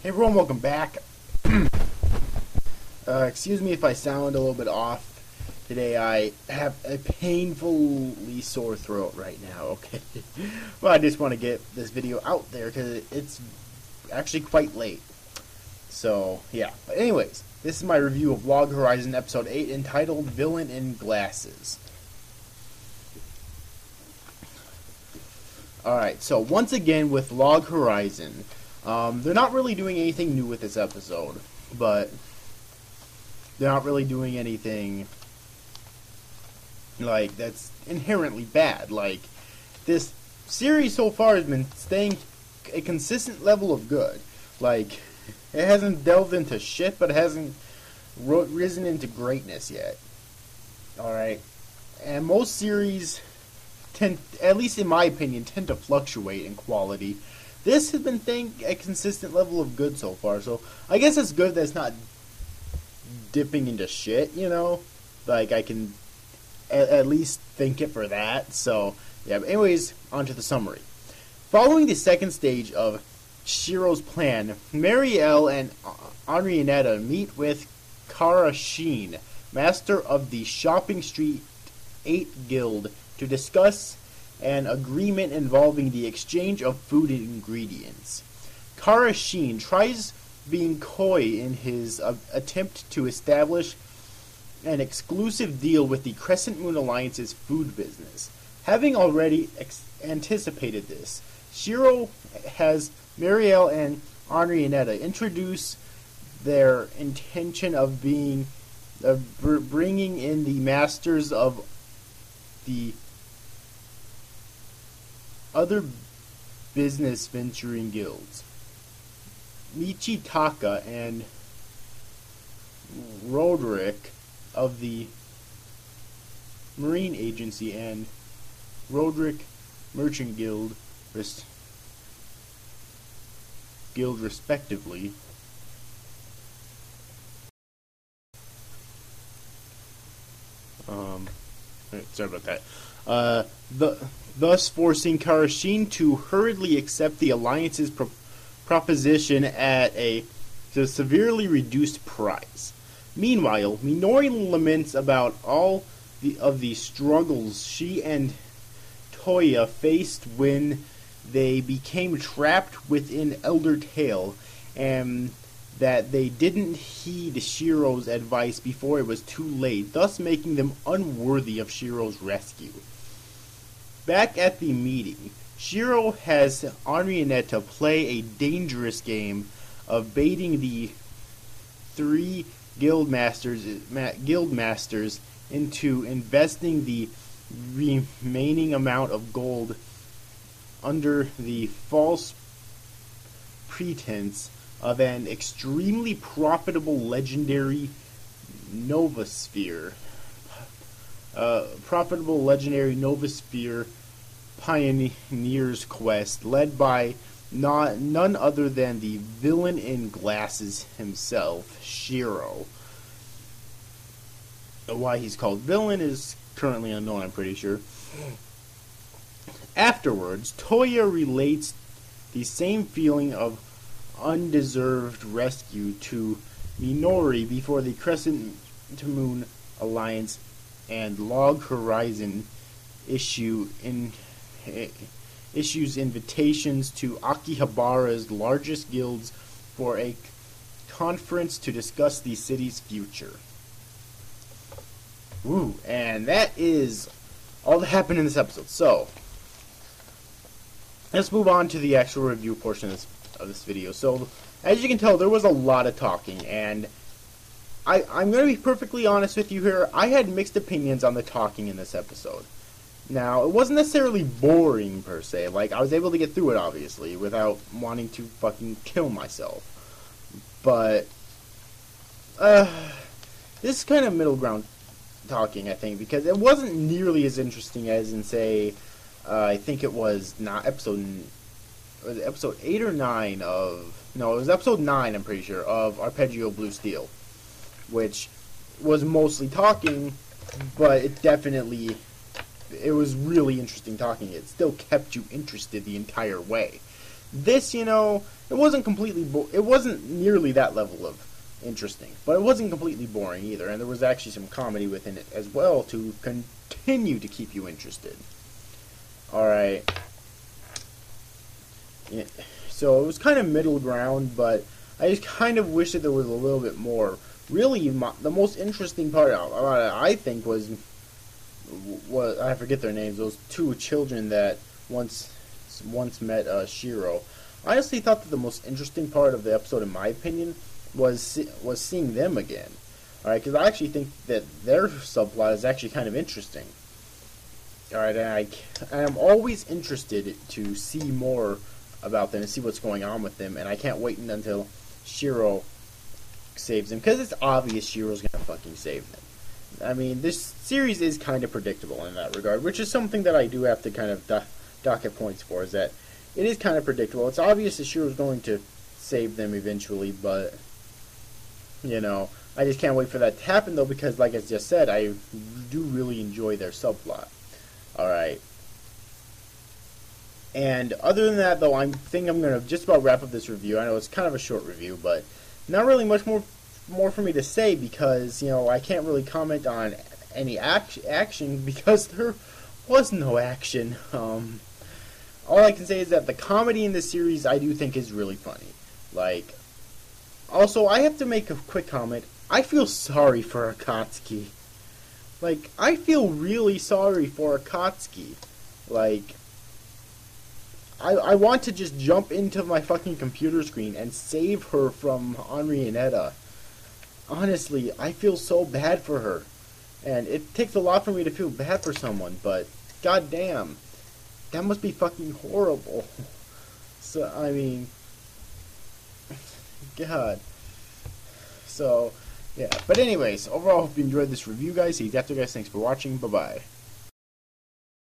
Hey everyone, welcome back. Excuse me if I sound a little bit off today. I have a painfully sore throat right now, okay? Well, I just want to get this video out there because it's actually quite late. So, yeah. But anyways, this is my review of Log Horizon Episode 8 entitled Villain in Glasses. Alright, so once again with Log Horizon, they're not really doing anything new with this episode, but they're not really doing anything like that's inherently bad. Like, this series so far has been staying a consistent level of good. Like, it hasn't delved into shit, but it hasn't risen into greatness yet. Alright, and most series tend, at least in my opinion, tend to fluctuate in quality. This has been staying a consistent level of good so far, so I guess it's good that it's not dipping into shit, you know? Like, I can at least thank it for that. So, yeah, but anyways, on to the summary. Following the second stage of Shiro's plan, Marielle and Henrietta meet with Kara Sheen, master of the Shopping Street 8 Guild, to discuss an agreement involving the exchange of food ingredients. Kara Sheen tries being coy in his attempt to establish an exclusive deal with the Crescent Moon Alliance's food business. Having already anticipated this, Shiro has Marielle and Henrietta introduce their intention of bringing in the masters of the other business venturing guilds, Michitaka and Roderick of the Marine Agency and Roderick Merchant Guild, respectively. Sorry about that. Thus forcing Kara Sheen to hurriedly accept the Alliance's proposition at a severely reduced price. Meanwhile, Minori laments about all of the struggles she and Toya faced when they became trapped within Elder Tale, and that they didn't heed Shiro's advice before it was too late, thus making them unworthy of Shiro's rescue. Back at the meeting, Shiro has Henrietta play a dangerous game of baiting the three guild masters into investing the remaining amount of gold under the false pretense of an extremely profitable legendary Novasphere. Pioneer's Quest, led by none other than the villain in glasses himself, Shiro. Why he's called villain is currently unknown, I'm pretty sure. Afterwards, Toya relates the same feeling of undeserved rescue to Minori before the Crescent Moon Alliance and Log Horizon issues invitations to Akihabara's largest guilds for a conference to discuss the city's future. Woo, and that is all that happened in this episode. So, let's move on to the actual review portion of this video. So, as you can tell, there was a lot of talking, and I'm going to be perfectly honest with you here. I had mixed opinions on the talking in this episode. Now, it wasn't necessarily boring, per se. Like, I was able to get through it, obviously, without wanting to fucking kill myself. But, this is kind of middle ground talking, I think, because it wasn't nearly as interesting as in, say, I think it was not episode 8 or 9 of... No, it was episode 9, I'm pretty sure, of Arpeggio Blue Steel, which was mostly talking, but it was really interesting talking. It still kept you interested the entire way. This, you know, it wasn't it wasn't nearly that level of interesting, but it wasn't completely boring either, and there was actually some comedy within it as well to continue to keep you interested. Alright. Yeah. So it was kind of middle ground, but I just kind of wish that there was a little bit more. Really, the most interesting part about it, I think, was I forget their names. Those two children that once met Shiro. I honestly thought that the most interesting part of the episode, in my opinion, was seeing them again. All right, because I actually think that their subplot is actually kind of interesting. All right, and I'm always interested to see more about them and see what's going on with them, and I can't wait until Shiro saves them, because it's obvious Shiro's gonna fucking save them. I mean, this series is kind of predictable in that regard, which is something that I do have to kind of docket points for, is that it is kind of predictable. It's obvious that Shiro's going to save them eventually, but, you know, I just can't wait for that to happen, though, because, like I just said, I do really enjoy their subplot. Alright. And other than that, though, I think I'm going to just about wrap up this review. I know it's kind of a short review, but not really much more for me to say, because, you know, I can't really comment on any action because there was no action. All I can say is that the comedy in this series I do think is really funny. Like, also, I have to make a quick comment. I feel sorry for Akatsuki. Like, I feel really sorry for Akatsuki. Like, I want to just jump into my fucking computer screen and save her from Henri and Etta. Honestly, I feel so bad for her. And it takes a lot for me to feel bad for someone, but goddamn, that must be fucking horrible. So, I mean, God. So, yeah. But anyways, overall, hope you enjoyed this review, guys. See you after, guys. Thanks for watching. Bye-bye.